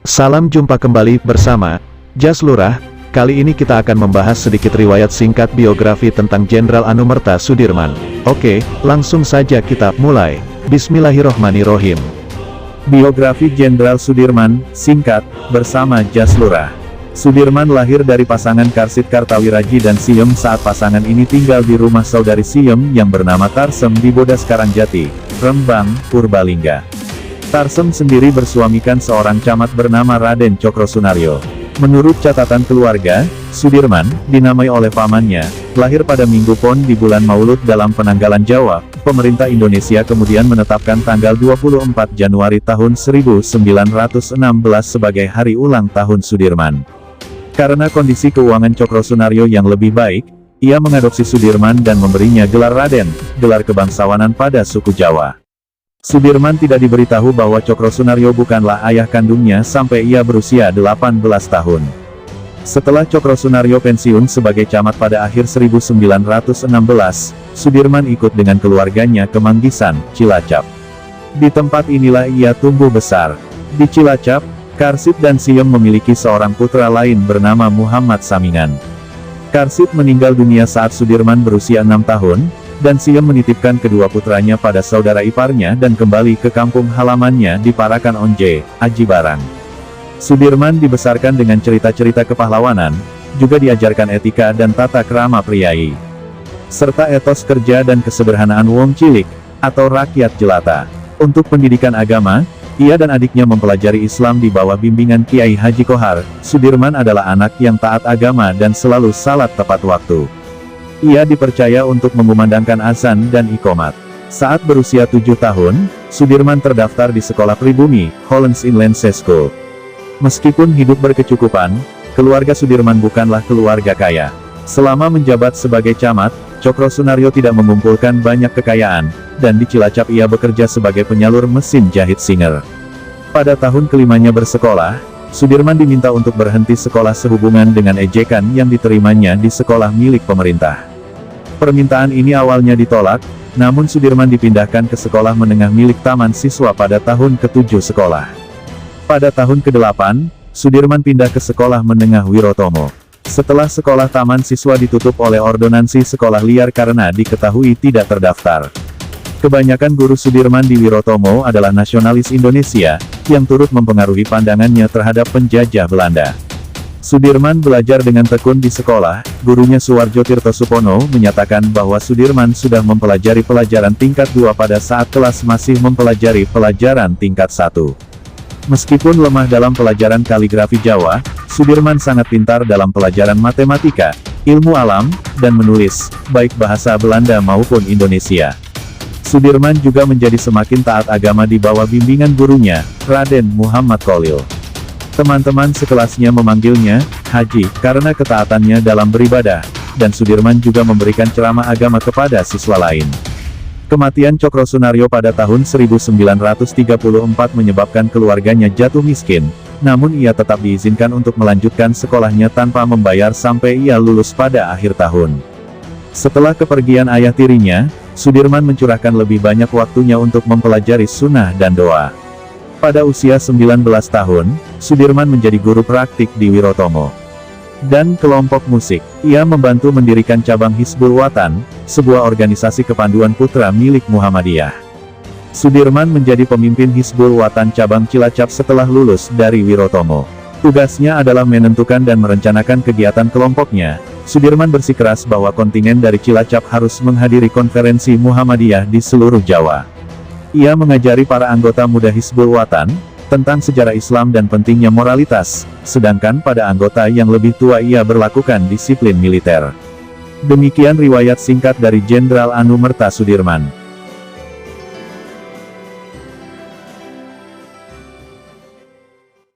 Salam jumpa kembali bersama Jas Lurah. Kali ini kita akan membahas sedikit riwayat singkat biografi tentang Jenderal Anumerta Sudirman. Oke, langsung saja kita mulai. Bismillahirrohmanirrohim. Biografi Jenderal Sudirman, singkat, bersama Jas Lurah. Sudirman lahir dari pasangan Karsid Kartawiraji dan Siem saat pasangan ini tinggal di rumah saudari Siem yang bernama Tarsem di Bodas Karangjati, Rembang, Purbalingga. Tarsem sendiri bersuamikan seorang camat bernama Raden Cokrosunaryo. Menurut catatan keluarga, Sudirman, dinamai oleh pamannya, lahir pada Minggu Pon di bulan Maulud dalam penanggalan Jawa. Pemerintah Indonesia kemudian menetapkan tanggal 24 Januari tahun 1916 sebagai hari ulang tahun Sudirman. Karena kondisi keuangan Cokrosunaryo yang lebih baik, ia mengadopsi Sudirman dan memberinya gelar Raden, gelar kebangsawanan pada suku Jawa. Sudirman tidak diberitahu bahwa Cokrosunaryo bukanlah ayah kandungnya sampai ia berusia 18 tahun. Setelah Cokrosunaryo pensiun sebagai camat pada akhir 1916, Sudirman ikut dengan keluarganya ke Manggisan, Cilacap. Di tempat inilah ia tumbuh besar. Di Cilacap, Karsid dan Siem memiliki seorang putra lain bernama Muhammad Samingan. Karsid meninggal dunia saat Sudirman berusia 6 tahun, dan Siem menitipkan kedua putranya pada saudara iparnya dan kembali ke kampung halamannya di Parakan Onje, Aji Barang. Sudirman dibesarkan dengan cerita-cerita kepahlawanan, juga diajarkan etika dan tata krama priai, serta etos kerja dan kesederhanaan wong cilik, atau rakyat jelata. Untuk pendidikan agama, ia dan adiknya mempelajari Islam di bawah bimbingan Kiai Haji Kohar. Sudirman adalah anak yang taat agama dan selalu salat tepat waktu. Ia dipercaya untuk mengumandangkan azan dan iqomat. Saat berusia 7 tahun, Sudirman terdaftar di sekolah pribumi, Hollands Inland School. Meskipun hidup berkecukupan, keluarga Sudirman bukanlah keluarga kaya. Selama menjabat sebagai camat, Cokrosunaryo tidak mengumpulkan banyak kekayaan, dan di Cilacap ia bekerja sebagai penyalur mesin jahit Singer. Pada tahun kelimanya bersekolah, Sudirman diminta untuk berhenti sekolah sehubungan dengan ejekan yang diterimanya di sekolah milik pemerintah. Permintaan ini awalnya ditolak, namun Sudirman dipindahkan ke sekolah menengah milik Taman Siswa pada tahun ke-7 sekolah. Pada tahun ke-8, Sudirman pindah ke sekolah menengah Wirotomo. Setelah sekolah Taman Siswa ditutup oleh ordonansi sekolah liar karena diketahui tidak terdaftar. Kebanyakan guru Sudirman di Wirotomo adalah nasionalis Indonesia, yang turut mempengaruhi pandangannya terhadap penjajah Belanda. Sudirman belajar dengan tekun di sekolah. Gurunya Suwarjo Tirtosupono menyatakan bahwa Sudirman sudah mempelajari pelajaran tingkat 2 pada saat kelas masih mempelajari pelajaran tingkat 1. Meskipun lemah dalam pelajaran kaligrafi Jawa, Sudirman sangat pintar dalam pelajaran matematika, ilmu alam, dan menulis, baik bahasa Belanda maupun Indonesia. Sudirman juga menjadi semakin taat agama di bawah bimbingan gurunya, Raden Muhammad Khalil. Teman-teman sekelasnya memanggilnya Haji karena ketaatannya dalam beribadah, dan Sudirman juga memberikan ceramah agama kepada siswa lain. Kematian Cokrosunaryo pada tahun 1934 menyebabkan keluarganya jatuh miskin, namun ia tetap diizinkan untuk melanjutkan sekolahnya tanpa membayar sampai ia lulus pada akhir tahun. Setelah kepergian ayah tirinya, Sudirman mencurahkan lebih banyak waktunya untuk mempelajari sunnah dan doa. Pada usia 19 tahun, Sudirman menjadi guru praktik di Wirotomo dan kelompok musik. Ia membantu mendirikan cabang Hizbul Watan, sebuah organisasi kepanduan putra milik Muhammadiyah. Sudirman menjadi pemimpin Hizbul Watan cabang Cilacap setelah lulus dari Wirotomo. Tugasnya adalah menentukan dan merencanakan kegiatan kelompoknya. Sudirman bersikeras bahwa kontingen dari Cilacap harus menghadiri konferensi Muhammadiyah di seluruh Jawa. Ia mengajari para anggota muda Hizbul Watan tentang sejarah Islam dan pentingnya moralitas, sedangkan pada anggota yang lebih tua ia berlakukan disiplin militer. Demikian riwayat singkat dari Jenderal Anumerta Sudirman.